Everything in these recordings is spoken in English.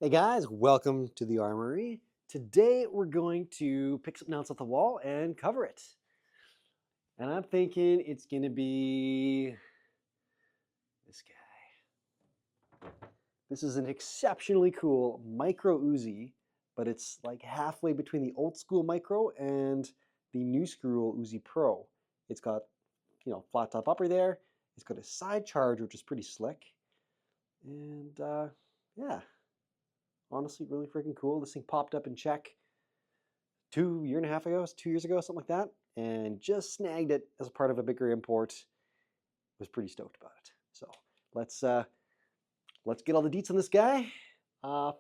Hey guys, welcome to the Armory. Today we're going to pick something else off the wall and cover it. And I'm thinking it's going to be this guy. This is an exceptionally cool micro Uzi, but it's like halfway between the old school micro and the new school Uzi Pro. It's got, flat top upper there. It's got a side charge, which is pretty slick. And yeah, honestly, really freaking cool. This thing popped up in Czech 2.5 years ago, 2 years ago, something like that, and just snagged it as a part of a bigger import. Was pretty stoked about it. So let's get all the deets on this guy.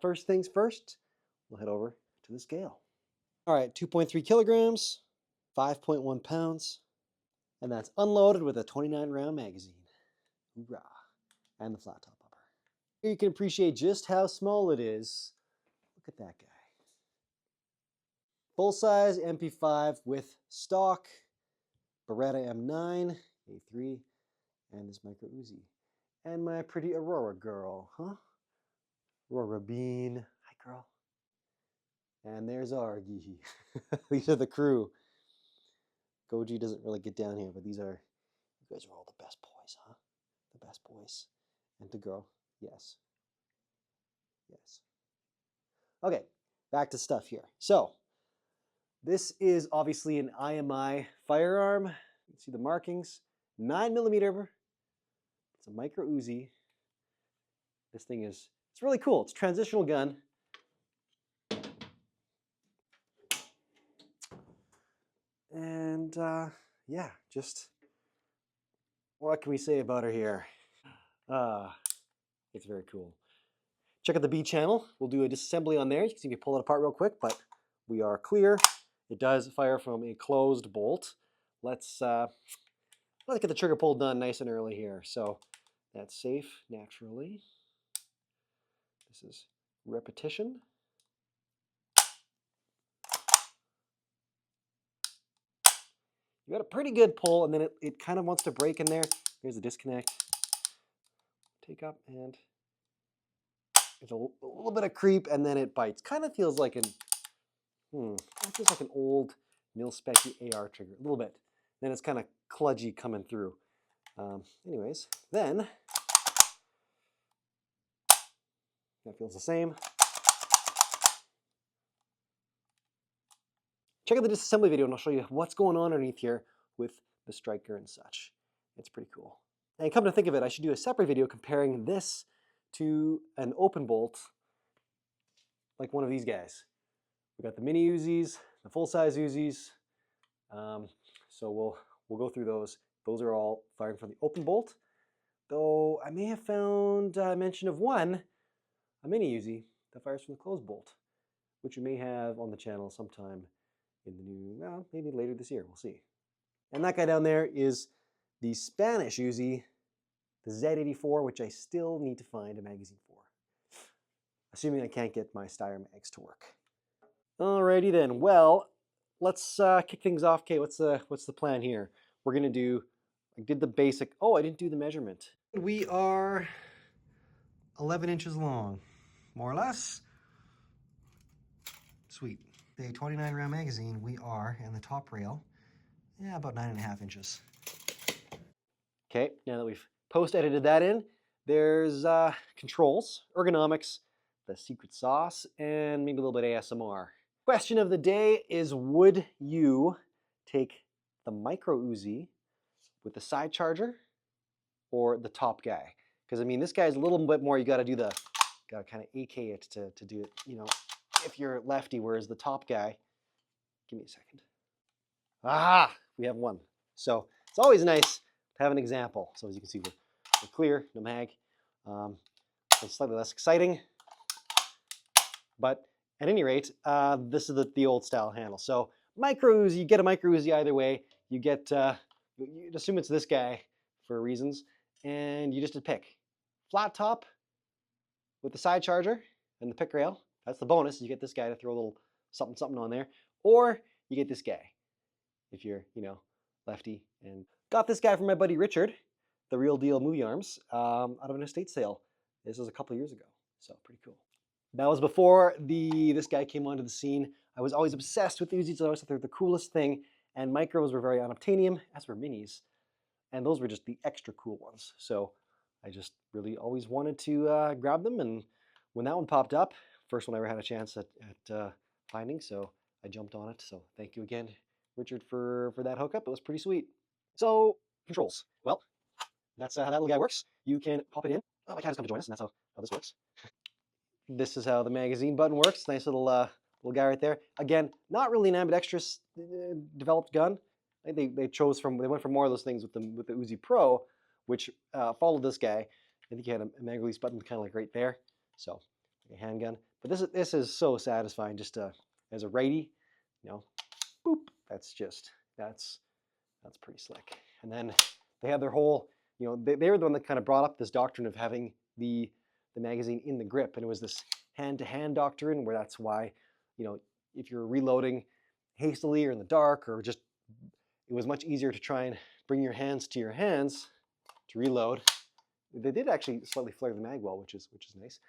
First things first, we'll head over to the scale. All right, 2.3 kilograms, 5.1 pounds, and that's unloaded with a 29-round magazine. Hoorah! And the flat top upper. Here you can appreciate just how small it is. Look at that guy. Full-size MP5 with stock, Beretta M9, A3, and this micro Uzi. And my pretty Aurora girl, huh? Aurora Bean. Hi, girl. And there's Argy. These are the crew. Goji doesn't really get down here, but you guys are all the best boys, huh? The best boys. And the girl, yes. Yes. Okay, back to stuff here. So, this is obviously an IMI firearm. You can see the markings. 9mm. It's a micro Uzi. This thing it's really cool. It's a transitional gun. And yeah, just what can we say about her here? It's very cool. Check out the B channel. We'll do a disassembly on there. You can see me pull it apart real quick, but we are clear. It does fire from a closed bolt. Let's get the trigger pull done nice and early here. So that's safe naturally. This is repetition. You got a pretty good pull, and then it kind of wants to break in there. Here's the disconnect. Take up, and there's a little bit of creep, and then it bites. Kind of feels like it feels like an old mil-spec AR trigger, a little bit. Then it's kind of kludgy coming through. Anyways, then that feels the same. Check out the disassembly video and I'll show you what's going on underneath here with the striker and such. It's pretty cool. And come to think of it, I should do a separate video comparing this to an open bolt like one of these guys. We got the mini Uzis, the full-size Uzis. So we'll go through those. Those are all firing from the open bolt. Though I may have found a mention of a mini Uzi that fires from the closed bolt, which we may have on the channel sometime in the new, maybe later this year, we'll see. And that guy down there is the Spanish Uzi, the Z84, which I still need to find a magazine for, assuming I can't get my Steyr mags to work. Alrighty then, well, let's kick things off. Okay, what's the plan here? We're gonna do, I did the basic, I didn't do the measurement. We are 11 inches long, more or less. Sweet. The 29-round magazine, we are, and the top rail, about 9.5 inches. Okay, now that we've post-edited that in, there's controls, ergonomics, the secret sauce, and maybe a little bit of ASMR. Question of the day is, would you take the micro Uzi with the side charger or the top guy? Because I mean, this guy's a little bit more, you gotta kind of AK it to do it, if you're lefty, whereas the top guy, give me a second. We have one. So it's always nice to have an example. So as you can see, we're clear, no mag. It's slightly less exciting, but at any rate, this is the old style handle. So micro Uzi, you get a micro Uzi either way. You get, you assume it's this guy for reasons, and you just pick. Flat top with the side charger and the pick rail. That's the bonus. You get this guy to throw a little something on there, or you get this guy if you're, lefty. And got this guy from my buddy Richard, the Real Deal Movie Arms, out of an estate sale. This was a couple of years ago, so pretty cool. That was before this guy came onto the scene. I was always obsessed with Uzis. I always thought they were the coolest thing. And micros were very unobtainium, as were minis. And those were just the extra cool ones. So I just really always wanted to grab them. And when that one popped up, first one I ever had a chance at finding, so I jumped on it. So thank you again, Richard, for that hookup. It was pretty sweet. So controls. Well, that's how that little guy works. You can pop it in. Oh, my cat has come to join us, and that's how this works. This is how the magazine button works. Nice little guy right there. Again, not really an ambidextrous developed gun. They went for more of those things with the Uzi Pro, which followed this guy. I think you had a mag release button kind of like right there. So like a handgun. But this is so satisfying just as a righty, boop. That's pretty slick. And then they have their whole, they were the one that kind of brought up this doctrine of having the magazine in the grip, and it was this hand-to-hand doctrine where that's why, if you're reloading hastily or in the dark or just, it was much easier to try and bring your hands to your hands to reload. They did actually slightly flare the mag well, which is nice.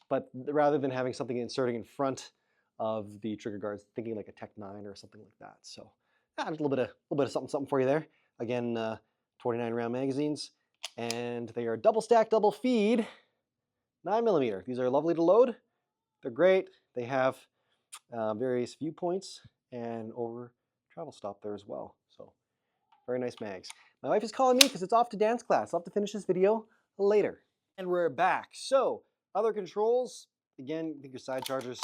But rather than having something inserting in front of the trigger guards, thinking like a Tech 9 or something like that. So just a little bit of something for you there. Again, 29 round magazines, and they are double stack, double feed, 9mm. These are lovely to load. They're great. They have various viewpoints and over travel stop there as well. So very nice mags. My wife is calling me because it's off to dance class. I'll have to finish this video later. And we're back. So other controls, again, I think your side charger's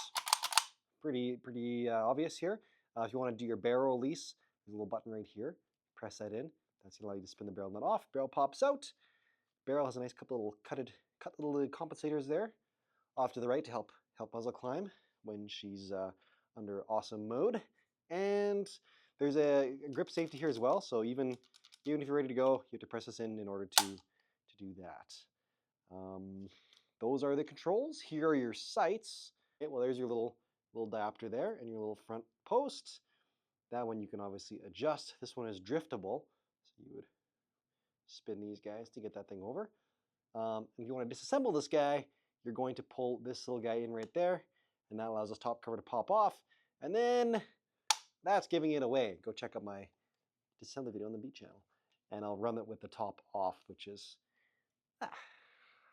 pretty obvious here. If you want to do your barrel release, there's a little button right here. Press that in. That's going to allow you to spin the barrel nut off. Barrel pops out. Barrel has a nice couple little cut little compensators there. Off to the right to help Muzzle climb when she's under awesome mode. And there's a grip safety here as well. So even if you're ready to go, you have to press this in order to do that. Those are the controls. Here are your sights. Okay, well, there's your little diopter there and your little front post. That one you can obviously adjust. This one is driftable, so you would spin these guys to get that thing over. If you want to disassemble this guy, you're going to pull this little guy in right there, and that allows this top cover to pop off. And then that's giving it away. Go check out my disassembly video on the Beat channel, and I'll run it with the top off, which is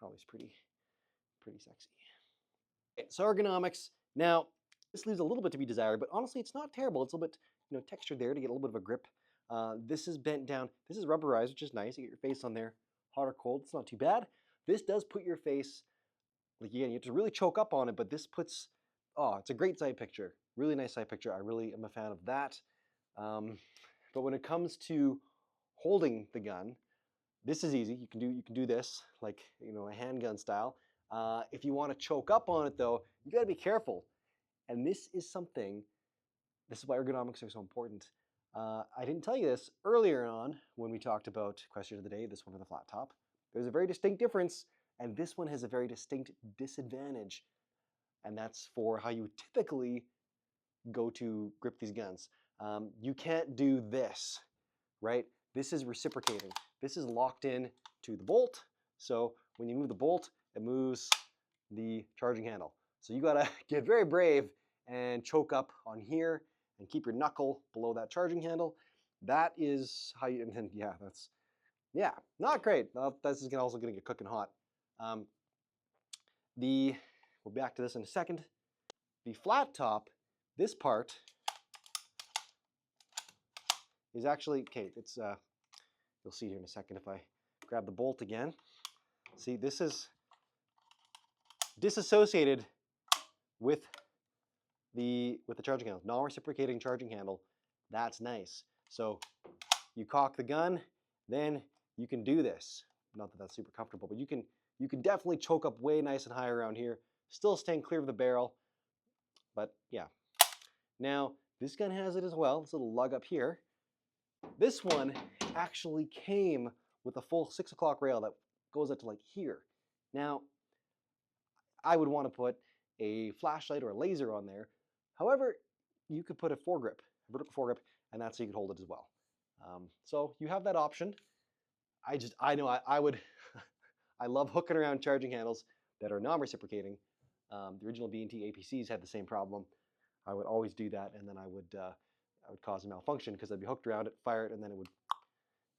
always pretty sexy. Okay, so ergonomics. Now, this leaves a little bit to be desired, but honestly, it's not terrible. It's a little bit, textured there to get a little bit of a grip. This is bent down. This is rubberized, which is nice. You get your face on there, hot or cold. It's not too bad. This does put your face, like again, you have to really choke up on it, but this puts, it's a great side picture. Really nice side picture. I really am a fan of that. But when it comes to holding the gun, this is easy. You can do this like a handgun style. If you want to choke up on it though, you got to be careful. And this is why ergonomics are so important. I didn't tell you this earlier on when we talked about question of the day, this one with the flat top. There's a very distinct difference, and this one has a very distinct disadvantage. And that's for how you typically go to grip these guns. You can't do this, right? This is reciprocating. This is locked in to the bolt. So when you move the bolt, it moves the charging handle. So you gotta get very brave and choke up on here and keep your knuckle below that charging handle. That is how you, and then, that's not great. This is also gonna get cooking hot. We'll be back to this in a second. The flat top, this part is actually, okay, it's, you'll see here in a second if I grab the bolt again. See, this is disassociated with the charging handle, non-reciprocating charging handle. That's nice. So you cock the gun, then you can do this. Not that that's super comfortable, but you can definitely choke up way nice and high around here, still staying clear of the barrel. But yeah. Now this gun has it as well. This little lug up here. This one actually came with a full 6 o'clock rail that goes up to like here. Now, I would want to put a flashlight or a laser on there. However, you could put a foregrip, a vertical foregrip, and that's so you could hold it as well. So you have that option. I know I would, I love hooking around charging handles, that are non-reciprocating. The original B&T APCs had the same problem. I would always do that, and then I would cause a malfunction because I'd be hooked around it, fire it, and then it would,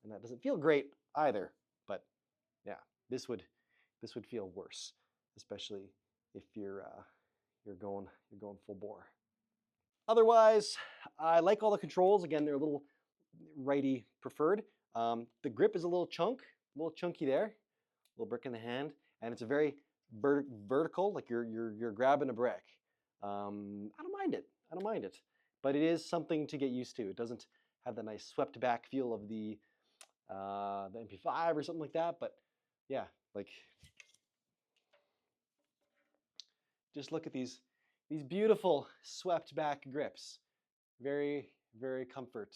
and that doesn't feel great either. But yeah, this would feel worse, especially if you're going full bore. Otherwise, I like all the controls. Again, they're a little righty preferred. The grip is a little chunky there, a little brick in the hand, and it's a very vertical, like you're grabbing a brick. I don't mind it. I don't mind it, but it is something to get used to. It doesn't have that nice swept back feel of the MP5 or something like that. But yeah, like just look at these beautiful swept back grips. Very, very comfort.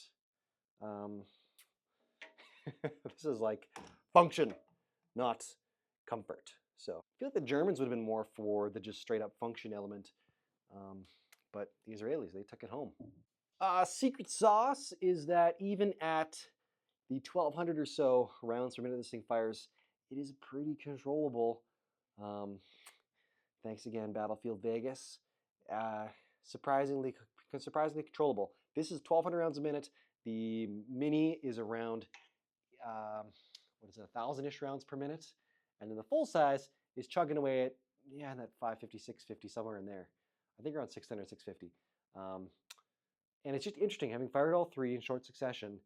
This is like function, not comfort. So I feel like the Germans would have been more for the just straight up function element, but the Israelis, they took it home. Secret sauce is that even at the 1200 or so rounds per minute this thing fires, it is pretty controllable. Thanks again, Battlefield Vegas. Surprisingly controllable. This is 1200 rounds a minute. The Mini is around, 1,000-ish rounds per minute. And then the full size is chugging away at, that 550, 650, somewhere in there. I think around 600, 650. And it's just interesting, having fired all three in short succession,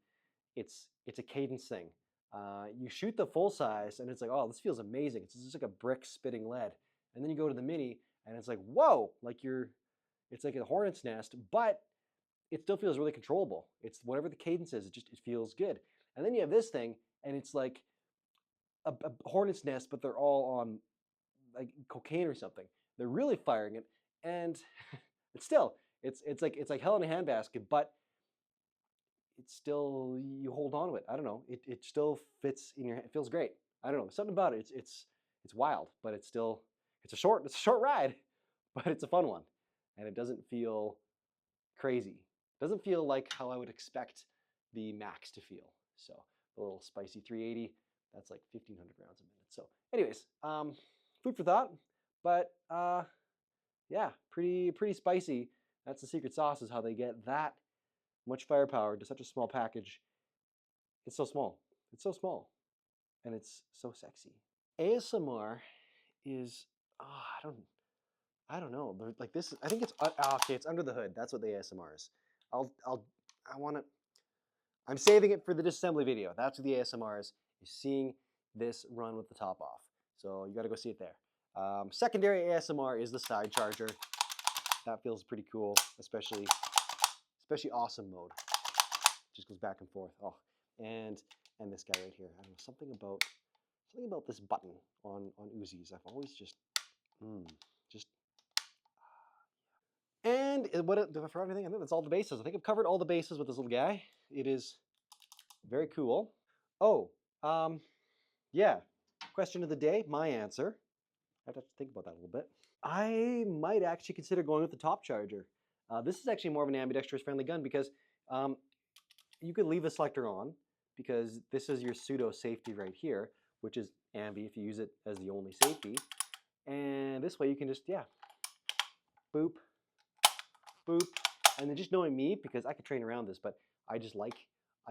it's a cadence thing. You shoot the full size, and it's like, oh, this feels amazing. It's just like a brick spitting lead. And then you go to the Mini, and it's like, whoa, it's like a hornet's nest, but it still feels really controllable. It's whatever the cadence is, it feels good. And then you have this thing, and it's like a hornet's nest, but they're all on like cocaine or something. They're really firing it, and it's like hell in a handbasket, but it's still, you hold on to it. I don't know. It still fits in your hand. It feels great. I don't know. Something about it. It's wild, but it's a short ride, but it's a fun one, and it doesn't feel crazy. It doesn't feel like how I would expect the Max to feel. So the little spicy 380, that's like 1,500 rounds a minute. So anyways, food for thought, but yeah, pretty spicy. That's the secret sauce, is how they get that much firepower to such a small package. It's so small. It's so small, and it's so sexy. ASMR is, I don't know. Like this, I think it's okay. It's under the hood. That's what the ASMR is. I'm saving it for the disassembly video. That's what the ASMR is seeing this run with the top off. So you got to go see it there. Secondary ASMR is the side charger. That feels pretty cool, especially awesome mode. Just goes back and forth. Oh, and this guy right here. I don't know, something about this button on Uzis. I've always just. And what did I forget anything? I think that's all the bases. I think I've covered all the bases with this little guy. It is very cool. Oh, yeah. Question of the day, my answer. I'd have to think about that a little bit. I might actually consider going with the top charger. This is actually more of an ambidextrous friendly gun because you could leave the selector on because this is your pseudo safety right here, which is ambi if you use it as the only safety. And this way you can just, boop, boop. And then just knowing me, because I could train around this, but I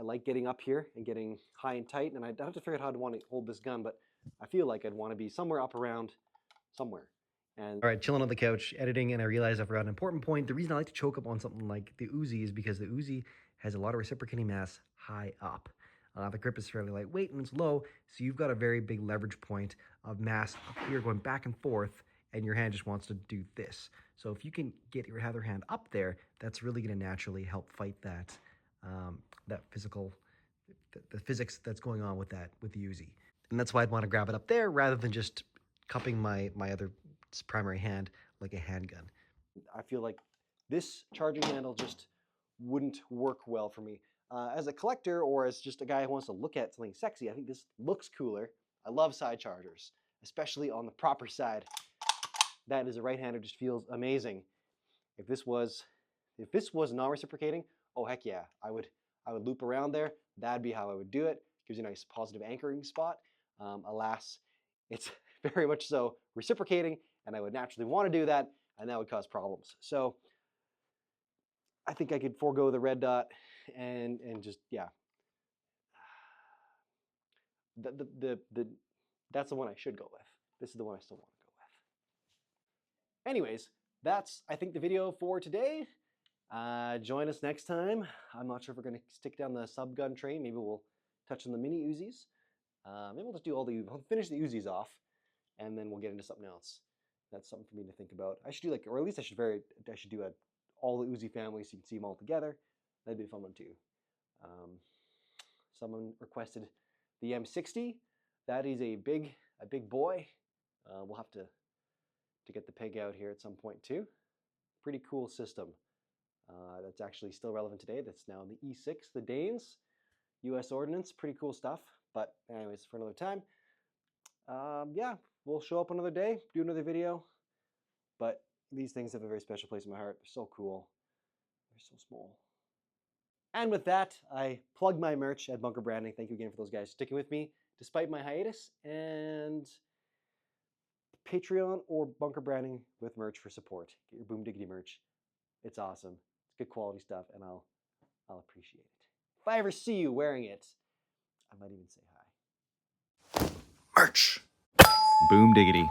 like getting up here and getting high and tight, and I have to figure out how to want to hold this gun, but I feel like I'd want to be somewhere up around somewhere. And all right, chilling on the couch, editing, and I realized I forgot an important point. The reason I like to choke up on something like the Uzi is because the Uzi has a lot of reciprocating mass high up. The grip is fairly lightweight and it's low, so you've got a very big leverage point of mass up here going back and forth, and your hand just wants to do this. So if you can get your other hand up there, that's really going to naturally help fight that the physics that's going on with the Uzi. And that's why I'd want to grab it up there rather than just cupping my other primary hand like a handgun. I feel like this charging handle just wouldn't work well for me. As a collector or as just a guy who wants to look at something sexy, I think this looks cooler. I love side chargers, especially on the proper side. That as a right-hander just feels amazing. If this was non-reciprocating, oh heck yeah, I would loop around there. That'd be how I would do it. Gives you a nice positive anchoring spot. Alas, it's very much so reciprocating, and I would naturally want to do that, and that would cause problems. So I think I could forego the red dot and just, yeah. That's the one I should go with. This is the one I still want to go with. Anyways, that's, I think, the video for today. Join us next time. I'm not sure if we're going to stick down the sub gun train. Maybe we'll touch on the mini Uzis. Maybe we'll just do we'll finish the Uzis off, and then we'll get into something else. That's something for me to think about. I should do or at least I should do all the Uzi family so you can see them all together. That'd be a fun one too. Someone requested the M60. That is a big boy. We'll have to get the peg out here at some point too. Pretty cool system. That's actually still relevant today. That's now the E6, the Danes, U.S. Ordnance. Pretty cool stuff. But anyways, for another time. Yeah, we'll show up another day, do another video. But these things have a very special place in my heart. They're so cool. They're so small. And with that, I plug my merch at Bunker Branding. Thank you again for those guys sticking with me despite my hiatus. And Patreon or Bunker Branding with merch for support. Get your Boom Diggity merch. It's awesome. It's good quality stuff, and I'll appreciate it. If I ever see you wearing it, I might even say hi. Merch. Boom Diggity.